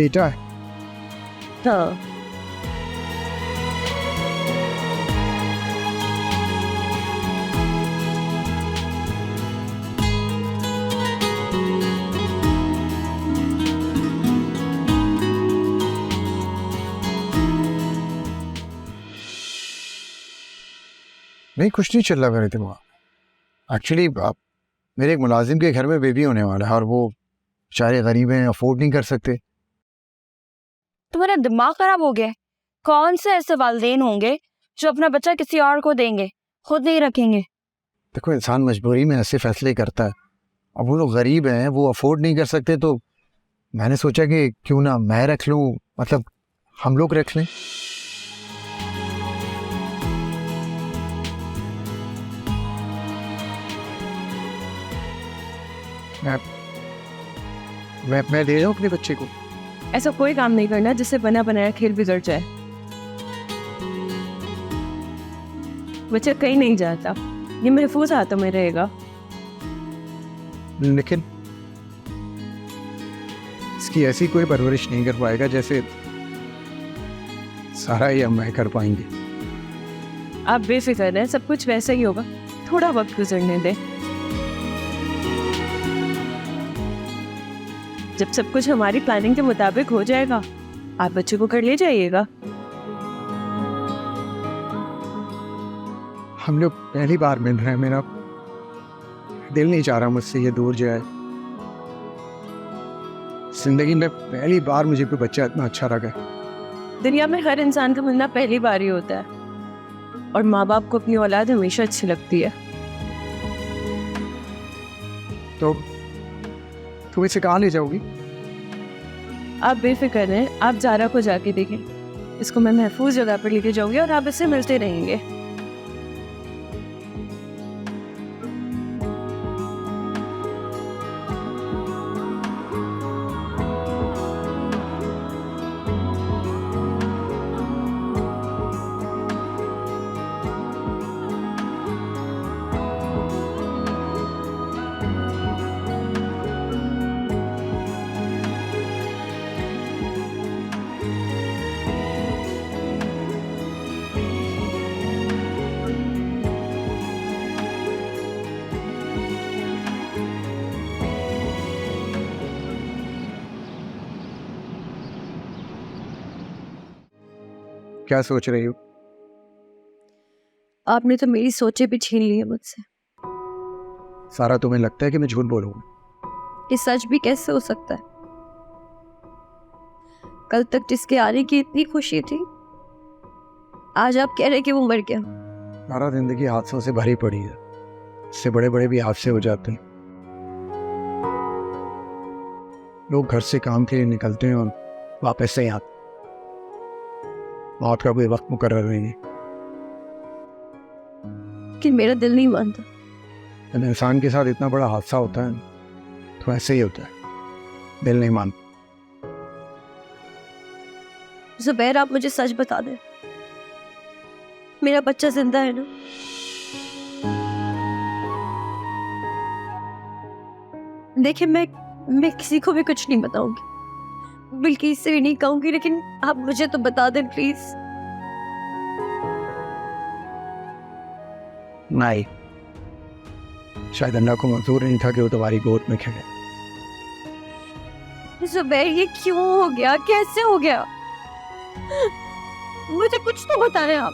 बेटा है। हाँ, नहीं, कुछ नहीं चल रहा मेरे दिमाग। एक्चुअली मेरे एक मुलाजिम के घर में बेबी होने वाला है और वो बेचारे गरीब हैं, अफोर्ड नहीं कर सकते। तुम्हारा दिमाग खराब हो गया है? कौन से ऐसे वालिदैन होंगे जो अपना बच्चा किसी और को देंगे, खुद नहीं रखेंगे? देखो, इंसान मजबूरी में ऐसे फैसले करता है। अब वो लोग गरीब हैं, वो अफोर्ड नहीं कर सकते, तो मैंने सोचा कि क्यों ना मैं रख लूँ, मतलब हम लोग रख लें। मैं दे रहा हूँ अपने बच्चे को। ऐसा कोई काम नहीं करना जिससे बना बनाया खेल बिगड़ जाए। बच्चा कहीं नहीं जाता, ये महफूज हाथों में रहेगा। लेकिन इसकी ऐसी कोई परवरिश नहीं कर पाएगा जैसे सारा ही हम मैं कर पाएंगे। आप बेफिक्र रहें, सब कुछ वैसा ही होगा। थोड़ा वक्त गुजरने दें। जब सब कुछ हमारी प्लानिंग के मुताबिक हो जाएगा, आप बच्चे को घर ले जाइएगा। हम लोग पहली बार मिल रहे हैं, मेरा दिल नहीं चाह रहा मुझसे ये दूर जाए। जिंदगी में पहली बार मुझे कोई बच्चा इतना अच्छा लगा। दुनिया में हर इंसान का मिलना पहली बार ही होता है, और माँ बाप को अपनी औलाद हमेशा अच्छी लगती है। तो तुम इसे कहाँ ले जाओगी? आप बेफिक्र रहें, आप जारा को जाके देखें। इसको मैं महफूज जगह पर लेके जाऊंगी और आप इससे मिलते रहेंगे। क्या सोच रही हो? आपने तो मेरी सोचे भी छीन ली है मुझसे। सारा, तुम्हें लगता है कि मैं झूठ बोलूंगा? ये सच भी कैसे हो सकता है? कल तक जिसके आने की इतनी खुशी थी, आज आप कह रहे कि वो मर गया। सारा जिंदगी हादसों से भरी पड़ी है, इससे बड़े बड़े भी हादसे हो जाते हैं। लोग घर से काम के लिए निकलते हैं और वापस से आते। मौत का कोई वक्त मुकर्रर नहीं है। कि मेरा दिल नहीं मानता। जब इंसान के साथ इतना बड़ा हादसा होता है तो ऐसे ही होता है, दिल नहीं मानता। जुबैर, आप मुझे सच बता दें, मेरा बच्चा जिंदा है ना? देखिए, मैं किसी को भी कुछ नहीं बताऊंगी, बल्कि इससे भी नहीं कहूंगी, लेकिन आप मुझे तो बता दें प्लीज। नहीं, शायद अल्लाह को मंजूर नहीं था कि वो तुम्हारी गोद में खेले। जुबैर, ये क्यों हो गया? कैसे हो गया? मुझे कुछ तो बताएं आप।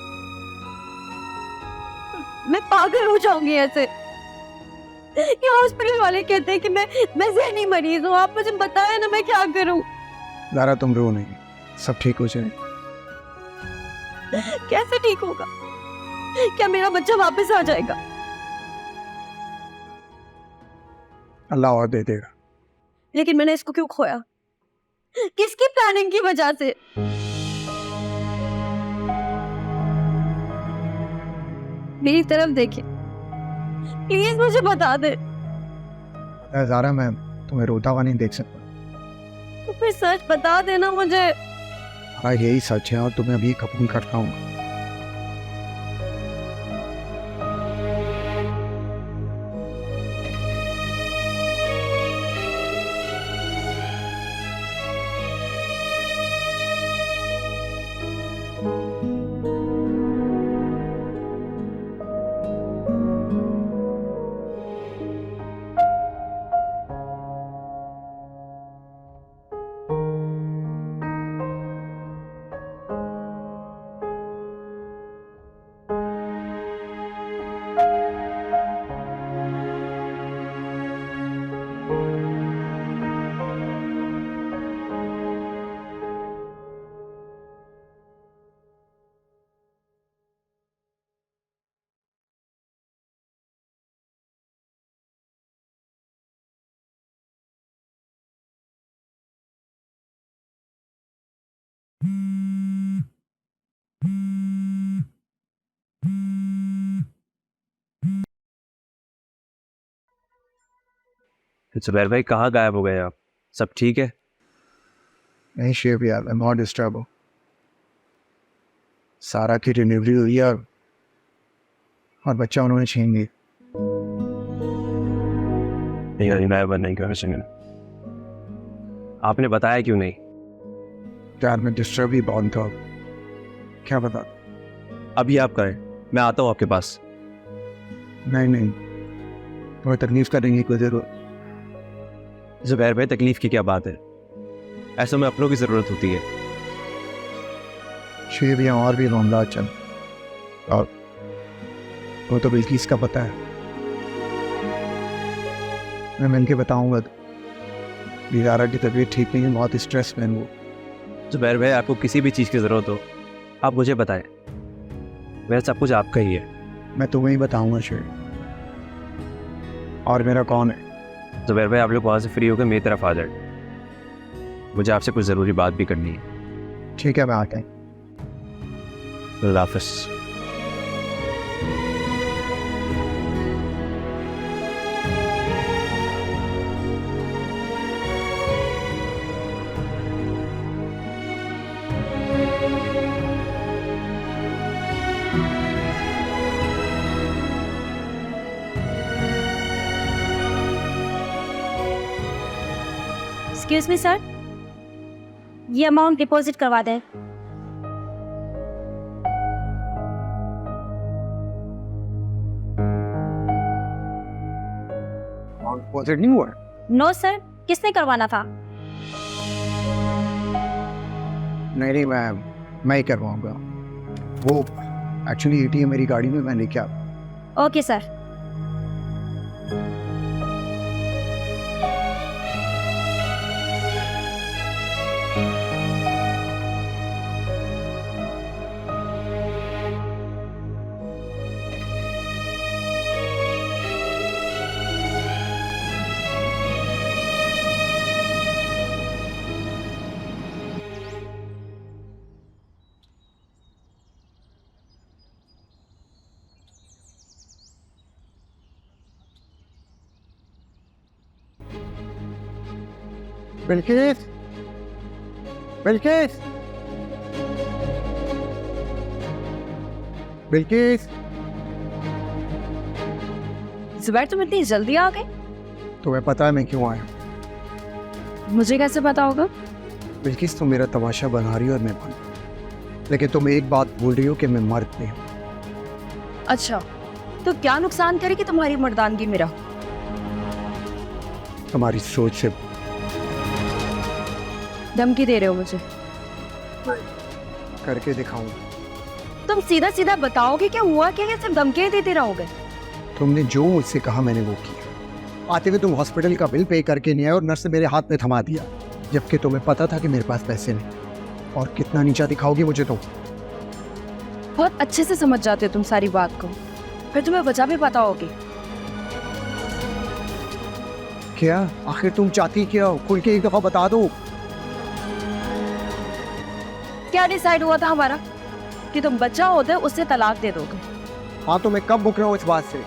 मैं पागल हो जाऊंगी ऐसे। ये हॉस्पिटल वाले कहते हैं कि मैं ज़हनी मरीज हूँ। आप मुझे बताएं ना, मैं क्या करूं? ज़ारा, तुम रो नहीं, सब ठीक हो जाए। कैसे ठीक होगा? क्या मेरा बच्चा वापस आ जाएगा? अल्लाह और दे देगा। लेकिन मैंने इसको क्यों खोया? किसकी प्लानिंग की वजह से? मेरी तरफ देखिए, प्लीज मुझे बता दे। ज़ारा, मैं तुम्हें रोता हुआ नहीं देख सकता। तो फिर सच बता देना मुझे। हाँ, यही सच है और तुम्हें अभी कबूल करता हूँ। जुबैर भाई कहाँ गायब हो गए आप? सब ठीक है? नहीं शेफ यार, मैं बहुत डिस्टर्ब हूँ। सारा की डिलीवरी हुई है और बच्चा उन्होंने छीन लिया। नहीं गायब नहीं कर सकें। आपने बताया क्यों नहीं? यार मैं डिस्टर्ब ही बहुत था, क्या बता। अभी आप करें, मैं आता हूँ आपके पास। नहीं, तुम्हें तकलीफ करने की कोई जरूरत। जुबैर भाई तकलीफ की क्या बात है? ऐसे में अपनों की ज़रूरत होती है। शेफ यहाँ और भी मामला चल, और वो तो बिल्किस का पता है। मैं मिल के बताऊँगा। दीदारा की तबीयत ठीक नहीं है, बहुत स्ट्रेस में वो। जुबैर भाई आपको किसी भी चीज़ की ज़रूरत हो आप मुझे बताएं, वह सब कुछ आपका ही है। मैं तुम्हें ही बताऊँगा शेफ। और मेरा कौन है? जुबैर भाई आप लोग वहाँ से फ्री होकर मेरी तरफ आ जाए, मुझे आपसे कुछ ज़रूरी बात भी करनी है। ठीक है, मैं आता हूँ। अल्लाह हाफ़िज़। एक्सक्यूज मी सर, ये अमाउंट डिपॉजिट करवा दें। डिपॉजिट नहीं हुआ? नो सर, किसने करवाना था? नहीं, मैं ही करवाऊंगा। वो एक्चुअली एटीएम मेरी गाड़ी में, मैं लेके आ। Okay sir. बिल्किस, बिल्किस, बिल्किस, जुबैर तुम इतनी जल्दी आ गए? तुम्हें पता है मैं क्यों आया? मुझे कैसे पता होगा? बिल्किस तुम मेरा तमाशा बना रही हो और मैं बन, लेकिन तुम एक बात भूल रही हो कि मैं मर्द नहीं हूँ। अच्छा, तो क्या नुकसान करेगी तुम्हारी मर्दानगी मेरा? तुम्हारी सोच से धमकी दे रहे हो मुझे? करके दिखाऊंगा। तुम सीधा सीधा बताओगे क्या हुआ क्या, सिर्फ धमकियां देते रहोगे? तुमने जो मुझसे कहा मैंने वो किया। आते हुए तुम हॉस्पिटल का बिल पे करके नहीं आए और नर्स ने मेरे हाथ में थमा दिया, जबकि तुम्हें पता था कि मेरे पास पैसे नहीं। और कितना नीचा दिखाओगी मुझे तुम? बहुत अच्छे से समझ जाते हो तुम सारी बात को, फिर तुम्हें वजह भी पता होगी। क्या आखिर तुम चाहती क्या हो? खुल के एक दफा बता दो। क्या डिसाइड हुआ था हमारा कि तुम बच्चा होते उससे तलाक दे दोगे? हाँ तो मैं कब मुक रहा हूँ इस बात से?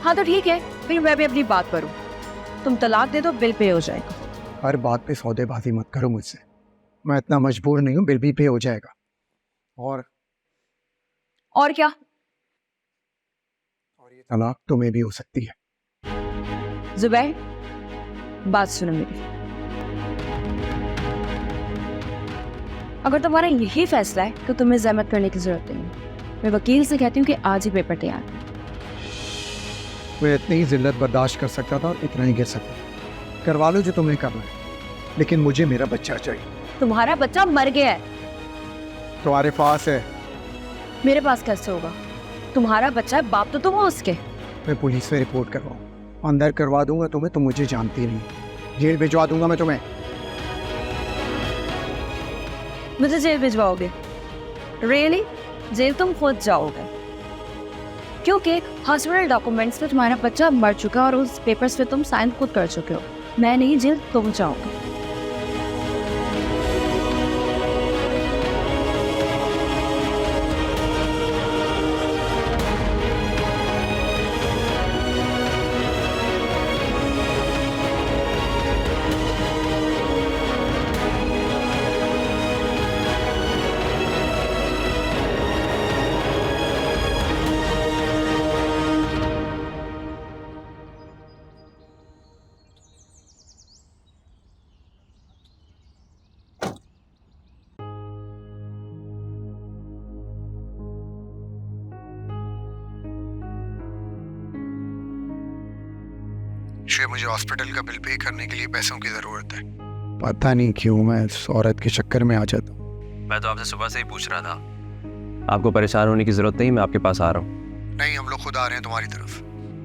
हाँ तो ठीक है, फिर मैं भी अपनी बात करूँ। तुम तलाक दे दो, बिल पे हो जाएगा। हर बात पे सौदेबाजी मत करो मुझसे, मैं इतना मजबूर नहीं हूँ, बिल भी पे हो जाएगा। और क्या? और ये तलाक तुम्हें भी हो सकती है। जुबैर बात सुनो मेरी, अगर तुम्हारा यही फैसला है तो तुम्हें जहमत करने की जरूरत नहीं। मैं वकील से कहती हूँ कि आज ही पेपर तैयार। मैं इतनी ही जिल्लत बर्दाश्त कर सकता था और इतना ही गिर सकता। करवा लो जो तुम्हें करना है, लेकिन मुझे मेरा बच्चा चाहिए। तुम्हारा बच्चा मर गया है। तुम्हारे पास है? मेरे पास कैसे होगा? तुम्हारा बच्चा है, बाप तो तुम हो उसके। मैं पुलिस में रिपोर्ट करवाऊँ, अंदर करवा दूंगा तुम्हें, तुम मुझे जानती नहीं। जेल भिजवा दूंगा मैं तुम्हें। मुझे जेल भिजवाओगे? रियली? जेल तुम खुद जाओगे, क्योंकि हॉस्पिटल डॉक्यूमेंट्स पे तुम्हारा बच्चा मर चुका और उस पेपर्स पे तुम साइन खुद कर चुके हो। मैं नहीं, जेल तुम जाओगे। शुक्रिया, मुझे हॉस्पिटल का बिल पे करने के लिए पैसों की ज़रूरत है। पता नहीं क्यों मैं इस औरत के चक्कर में आ जाता हूँ। मैं तो आपसे सुबह से ही पूछ रहा था। आपको परेशान होने की ज़रूरत नहीं, मैं आपके पास आ रहा हूँ। नहीं, हम लोग खुद आ रहे हैं तुम्हारी तरफ।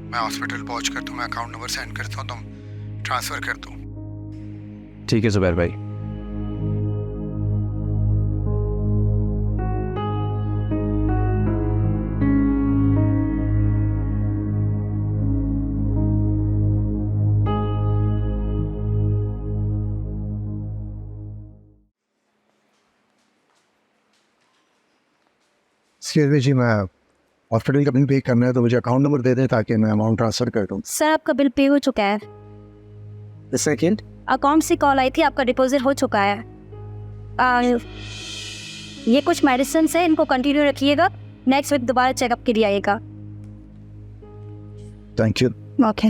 मैं हॉस्पिटल पहुँच कर तुम्हें अकाउंट नंबर सेंड करता हूँ, तुम ट्रांसफ़र कर दो। ठीक है जुबैर भाई। एक्सक्यूज मी जी, मैं हॉस्पिटल का बिल पे करना है तो मुझे अकाउंट नंबर दे दें ताकि मैं अमाउंट ट्रांसफ़र कर दूँ। सर आपका बिल पे हो चुका है। सेकेंड, अकाउंट से कॉल आई थी, आपका डिपॉजिट हो चुका है। ये कुछ मेडिसिन है, इनको कंटिन्यू रखिएगा। नेक्स्ट वीक दोबारा चेकअप के लिए आइएगा। Thank you. ओके।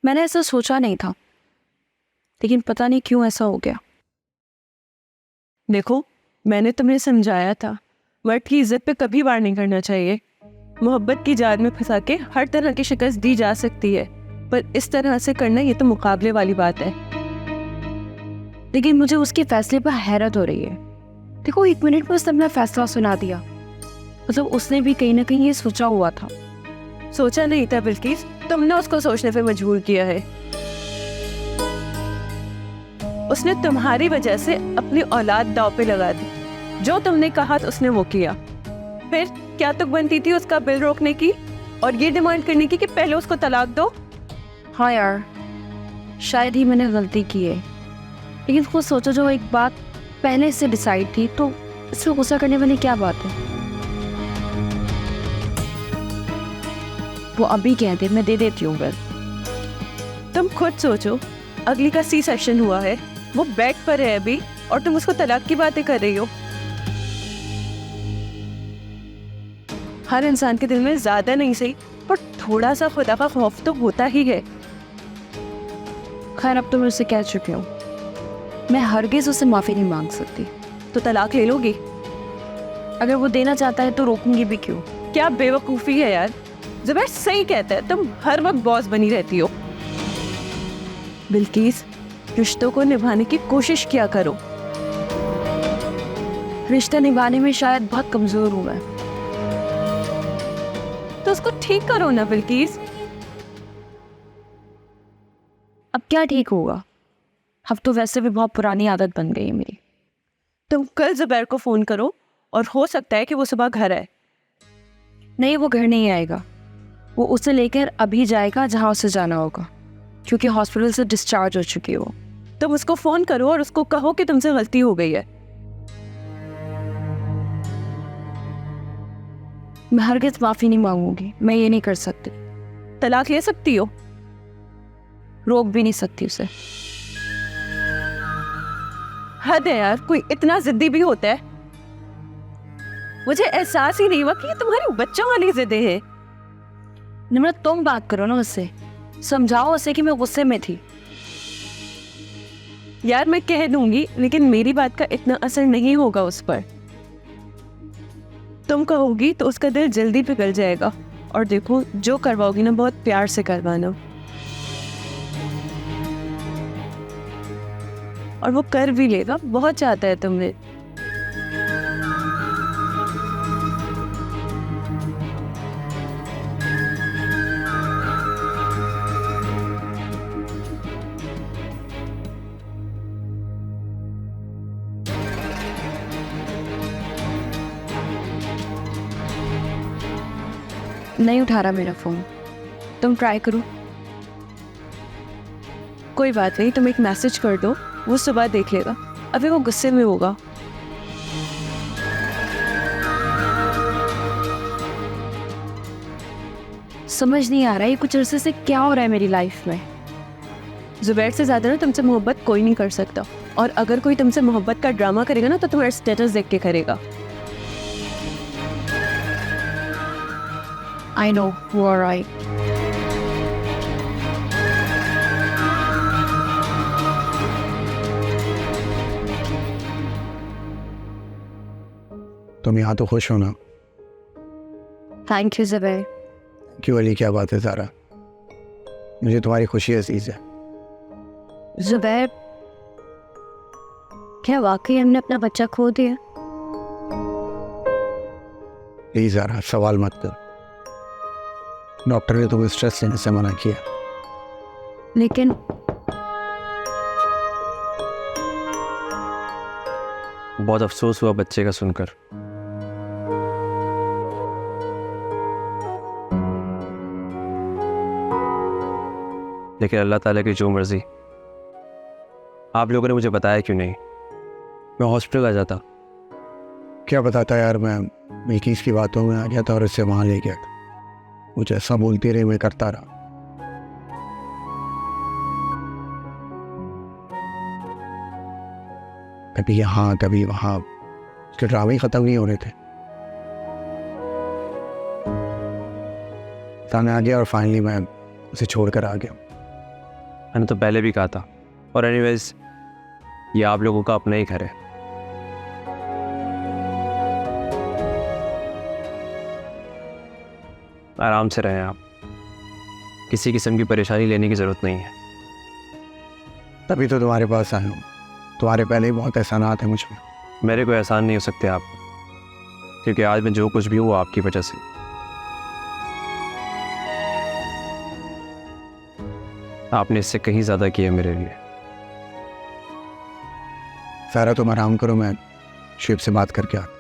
मैंने ऐसा सोचा नहीं था, लेकिन पता नहीं क्यों ऐसा हो गया। देखो, मैंने तुम्हें समझाया था, वर्ड की इज्जत पे कभी वार नहीं करना चाहिए। मोहब्बत की जाल में फंसा के हर तरह की शिकस्त दी जा सकती है, पर इस तरह से करना ये तो मुकाबले वाली बात है। लेकिन मुझे उसके फैसले पर हैरत हो रही है। देखो, 1 मिनट में उसने अपना फैसला सुना दिया। मतलब उसने भी कहीं ना कहीं ये सोचा हुआ था। सोचा नहीं था बिल्किस, तुमने उसको सोचने पे मजबूर किया है। उसने तुम्हारी वजह से अपनी औलाद दांव पे लगा दी। जो तुमने कहा तो उसने वो किया। फिर क्या तुक बनती थी उसका बिल रोकने की और ये डिमांड करने की कि पहले उसको तलाक दो। हाँ यार, शायद ही मैंने गलती की है, लेकिन खुद सोचो, जो एक बात पहले से डिसाइड थी तो इसमें गुस्सा करने वाली क्या बात है। वो अभी कहते मैं दे देती हूँ बिल। तुम खुद सोचो, अगली का सी सेक्शन हुआ है, वो बेड पर है अभी, और तुम उसको तलाक की बातें कर रही हो। हर इंसान के दिल में ज्यादा नहीं सही पर थोड़ा सा खुदा का खौफ तो होता ही है। खैर, अब तो मैं उससे कह चुकी हूँ, मैं हरगिज उससे माफ़ी नहीं मांग सकती। तो तलाक ले लोगी? अगर वो देना चाहता है तो रोकूंगी भी क्यों? क्या बेवकूफ़ी है यार। जुबैर सही कहता है, तुम हर वक्त बॉस बनी रहती हो। बिल्किस, रिश्तों को निभाने की कोशिश किया करो। रिश्ता निभाने में शायद बहुत कमज़ोर हूँ मैं। तो उसको ठीक करो ना बिल्किस। अब क्या ठीक होगा? अब तो वैसे भी बहुत पुरानी आदत बन गई है मेरी। तुम कल जुबैर को फ़ोन करो और हो सकता है कि वो सुबह घर आए। नहीं, वो घर नहीं आएगा। वो उसे लेकर अभी जाएगा जहाँ उसे जाना होगा, क्योंकि हॉस्पिटल से डिस्चार्ज हो चुकी है वो। तुम उसको फ़ोन करो और उसको कहो कि तुमसे गलती हो गई है। मैं हरगिज़ माफ़ी नहीं मांगूंगी, मैं ये नहीं कर सकती। तलाक ले सकती हो, रोक भी नहीं सकती उसे। हद है यार, कोई इतना जिद्दी भी होता है। मुझे एहसास ही नहीं हुआ कि ये तुम्हारी बच्चों वाली जिद्दें हैं। निम्रत, तुम बात करो ना उससे, समझाओ उसे कि मैं गुस्से में थी। यार मैं कह दूंगी, लेकिन मेरी बात का इतना असर नहीं होगा उस पर। तुम कहोगी तो उसका दिल जल्दी पिघल जाएगा। और देखो, जो करवाओगी ना, बहुत प्यार से करवाना, और वो कर भी लेगा। बहुत चाहता है तुम्हें। नहीं उठा रहा मेरा फ़ोन, तुम ट्राई करो। कोई बात नहीं, तुम एक मैसेज कर दो, वो सुबह देख लेगा। अभी वो गुस्से में होगा। समझ नहीं आ रहा है कुछ अरसे से क्या हो रहा है मेरी लाइफ में। जुबैर से ज़्यादा ना तुमसे मोहब्बत कोई नहीं कर सकता, और अगर कोई तुमसे मोहब्बत का ड्रामा करेगा ना तो तुम्हारा स्टेटस देख के करेगा। I know, you are right. तुम यहाँ तो खुश हो ना? Thank you Zubair. क्यों अली, क्या बात है सारा? मुझे तुम्हारी खुशी अजीज है। जुबैर, क्या वाकई हमने अपना बच्चा खो दिया? प्लीज ज़ारा, सवाल मत कर। डॉक्टर ने तुम्हें स्ट्रेस लेने से मना किया। लेकिन बहुत अफसोस हुआ बच्चे का सुनकर। लेकिन अल्लाह ताला की जो मर्जी। आप लोगों ने मुझे बताया क्यों नहीं? मैं हॉस्पिटल आ जाता। क्या बताता यार, मैं मिल्कीज़ की बातों में आ गया था और इससे वहाँ ले गया था। वो जैसा बोलती रही मैं करता रहा। कभी यहाँ कभी वहाँ, उसके ड्रामे ही ख़त्म नहीं हो रहे थे। ताने आ गया और फाइनली मैं उसे छोड़कर आ गया। मैंने तो पहले भी कहा था। और एनीवेज, ये आप लोगों का अपना ही घर है। आराम से रहें आप। किसी किस्म की परेशानी लेने की ज़रूरत नहीं है। तभी तो तुम्हारे पास आया हूँ। तुम्हारे पहले ही बहुत एहसानात हैं मुझ पर। मेरे को एहसान नहीं हो सकते आप, क्योंकि आज मैं जो कुछ भी हूँ वो आपकी वजह से। आपने इससे कहीं ज़्यादा किया मेरे लिए। सारा तुम आराम करो, मैं शिव से बात करके आता।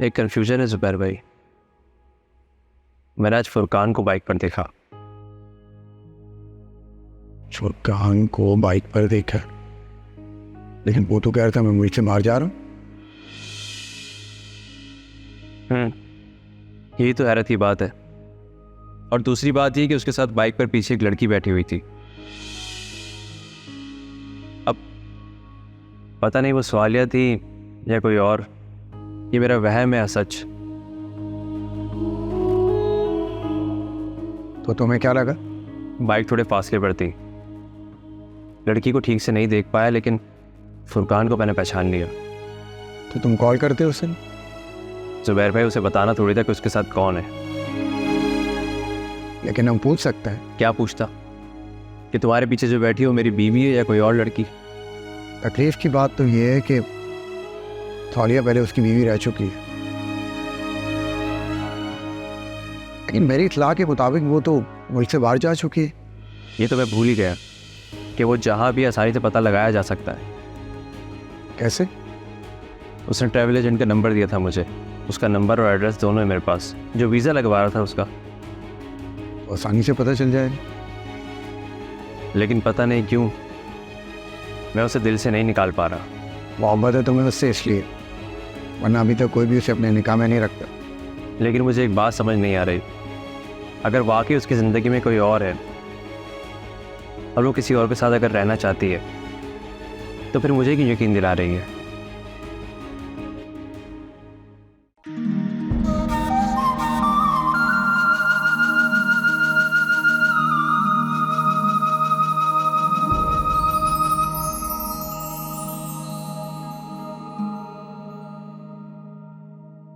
एक कन्फ्यूजन है जुबैर भाई। मैंने आज फुरकान को बाइक पर देखा। फुरकान को बाइक पर देखा, लेकिन वो तो कह रहा था मैं मुझसे मार जा रहा हूँ। यही तो हैरत की बात है। और दूसरी बात ये कि उसके साथ बाइक पर पीछे एक लड़की बैठी हुई थी। अब पता नहीं वो सवालिया थी या कोई और। ये मेरा वहम है या सच? तो तुम्हें क्या लगा? बाइक थोड़े फासले पर थी। लड़की को ठीक से नहीं देख पाया, लेकिन फुरकान को मैंने पहचान लिया। तो तुम कॉल करते हो उसे? जुबैर भाई, उसे बताना थोड़ी था कि उसके साथ कौन है। लेकिन हम पूछ सकते हैं। क्या पूछता? कि तुम्हारे पीछे जो बैठी हो मेरी बीवी है या कोई और लड़की? तकलीफ की बात तो ये है कि थौलिया पहले उसकी बीवी रह चुकी है। लेकिन मेरी इत्तला के मुताबिक वो तो मुल्क से बाहर जा चुकी है। ये तो मैं भूल ही गया कि वो जहाँ भी आसानी से पता लगाया जा सकता है। कैसे? उसने ट्रैवल एजेंट का नंबर दिया था मुझे। उसका नंबर और एड्रेस दोनों है मेरे पास। जो वीज़ा लगवा रहा था उसका। तो आसानी से पता चल जाएगा। लेकिन पता नहीं क्यों मैं उसे दिल से नहीं निकाल पा रहा। मोहब्बत है तुम्हें उससे इसलिए, वरना अभी तक कोई भी उसे अपने निकाह में नहीं रखता। लेकिन मुझे एक बात समझ नहीं आ रही। अगर वाकई उसकी ज़िंदगी में कोई और है और वो किसी और के साथ अगर रहना चाहती है, तो फिर मुझे क्यों यकीन दिला रही है?